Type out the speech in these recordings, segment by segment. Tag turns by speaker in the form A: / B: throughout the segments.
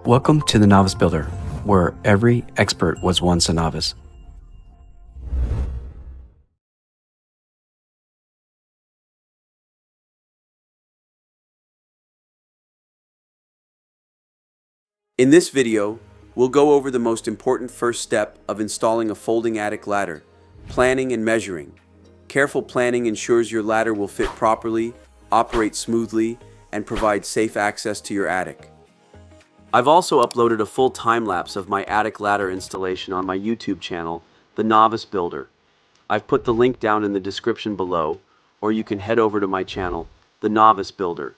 A: Welcome to the Novice Builder, where every expert was once a novice.
B: In this video, we'll go over the most important first step of installing a folding attic ladder, planning and measuring. Careful planning ensures your ladder will fit properly, operate smoothly, and provide safe access to your attic. I've also uploaded a full time-lapse of my attic ladder installation on my YouTube channel, The Novice Builder. I've put the link down in the description below, or you can head over to my channel, The Novice Builder.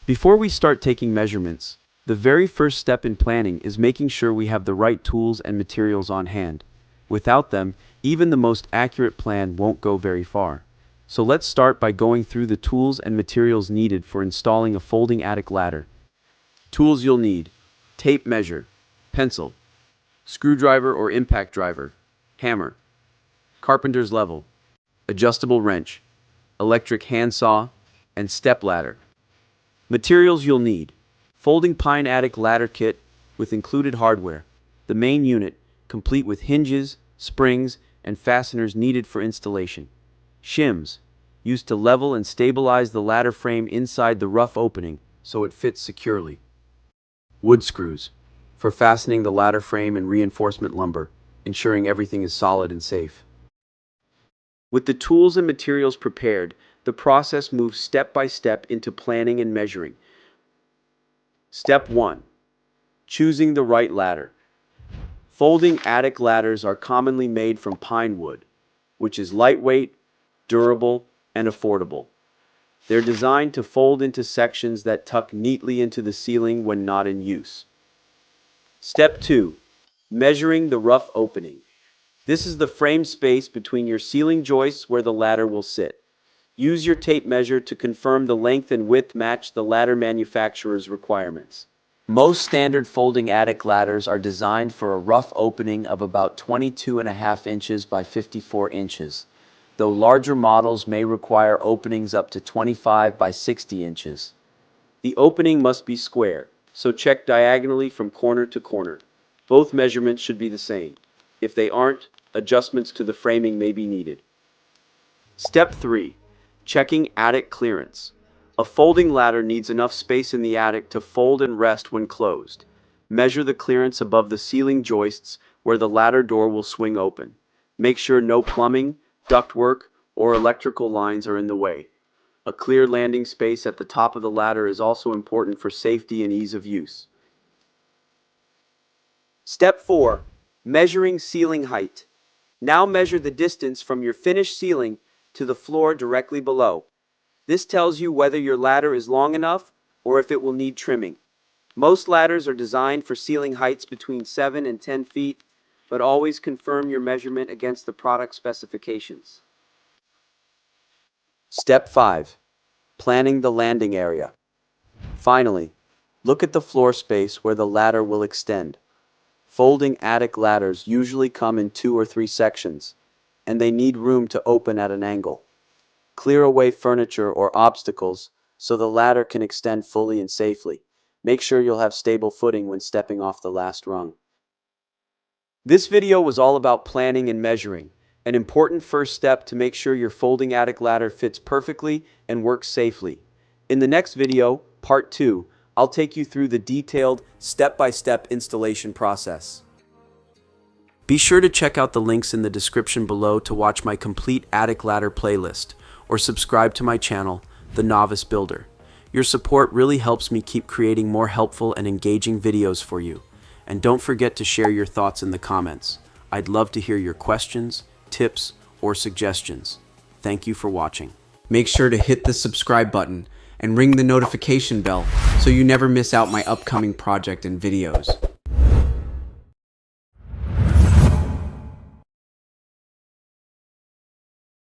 B: Before we start taking measurements, the very first step in planning is making sure we have the right tools and materials on hand. Without them, even the most accurate plan won't go very far. So let's start by going through the tools and materials needed for installing a folding attic ladder. Tools you'll need: tape measure, pencil, screwdriver or impact driver, hammer, carpenter's level, adjustable wrench, electric handsaw, and step ladder. Materials you'll need: folding pine attic ladder kit with included hardware, the main unit, complete with hinges, springs, and fasteners needed for installation. Shims, used to level and stabilize the ladder frame inside the rough opening so it fits securely. Wood screws, for fastening the ladder frame and reinforcement lumber, ensuring everything is solid and safe. With the tools and materials prepared, the process moves step by step into planning and measuring. Step 1. Choosing the right ladder. Folding attic ladders are commonly made from pine wood, which is lightweight, durable, and affordable. They're designed to fold into sections that tuck neatly into the ceiling when not in use. Step 2. Measuring the rough opening. This is the frame space between your ceiling joists where the ladder will sit. Use your tape measure to confirm the length and width match the ladder manufacturer's requirements. Most standard folding attic ladders are designed for a rough opening of about 22.5 inches by 54 inches, though larger models may require openings up to 25 by 60 inches. The opening must be square, so check diagonally from corner to corner. Both measurements should be the same. If they aren't, adjustments to the framing may be needed. Step 3. Checking attic clearance. A folding ladder needs enough space in the attic to fold and rest when closed. Measure the clearance above the ceiling joists where the ladder door will swing open. Make sure no plumbing, ductwork, or electrical lines are in the way. A clear landing space at the top of the ladder is also important for safety and ease of use. Step 4. Measuring ceiling height. Now measure the distance from your finished ceiling to the floor directly below. This tells you whether your ladder is long enough or if it will need trimming. Most ladders are designed for ceiling heights between 7 and 10 feet, but always confirm your measurement against the product specifications. Step 5. Planning the landing area. Finally, look at the floor space where the ladder will extend. Folding attic ladders usually come in 2 or 3 sections, and they need room to open at an angle. Clear away furniture or obstacles so the ladder can extend fully and safely. Make sure you'll have stable footing when stepping off the last rung. This video was all about planning and measuring, an important first step to make sure your folding attic ladder fits perfectly and works safely. In the next video, part 2, I'll take you through the detailed, step-by-step installation process. Be sure to check out the links in the description below to watch my complete attic ladder playlist, or subscribe to my channel, The Novice Builder. Your support really helps me keep creating more helpful and engaging videos for you. And don't forget to share your thoughts in the comments. I'd love to hear your questions, tips, or suggestions. Thank you for watching. Make sure to hit the subscribe button and ring the notification bell so you never miss out my upcoming project and videos.